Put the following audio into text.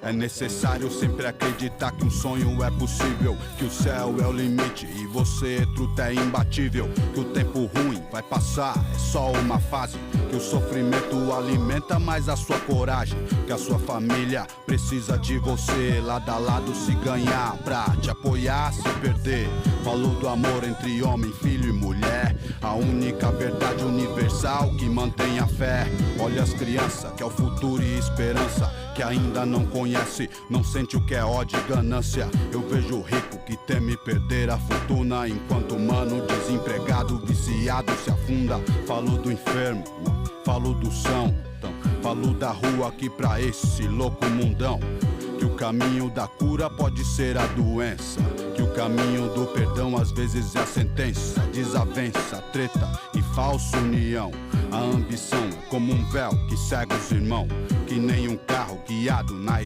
É necessário sempre acreditar que um sonho é possível, que o céu é o limite e você, truta, é imbatível. Que o tempo ruim vai passar, é só uma fase. Que o sofrimento alimenta mais a sua coragem. Que a sua família precisa de você, lado a lado se ganhar, pra te apoiar, se perder. Falou do amor entre homem, filho e mulher, a única verdade universal que mantém a fé. Olha as crianças, que é o futuro e esperança, que ainda não conhece, não sente o que é ódio e ganância. Eu vejo o rico que teme perder a fortuna, enquanto o mano desempregado, viciado se afunda. Falo do enfermo, falo do são, falo da rua aqui pra esse louco mundão. Que o caminho da cura pode ser a doença, que o caminho do perdão às vezes é a sentença. Desavença, treta e falsa união. A ambição é como um véu que cega os irmãos, que nem um carro guiado na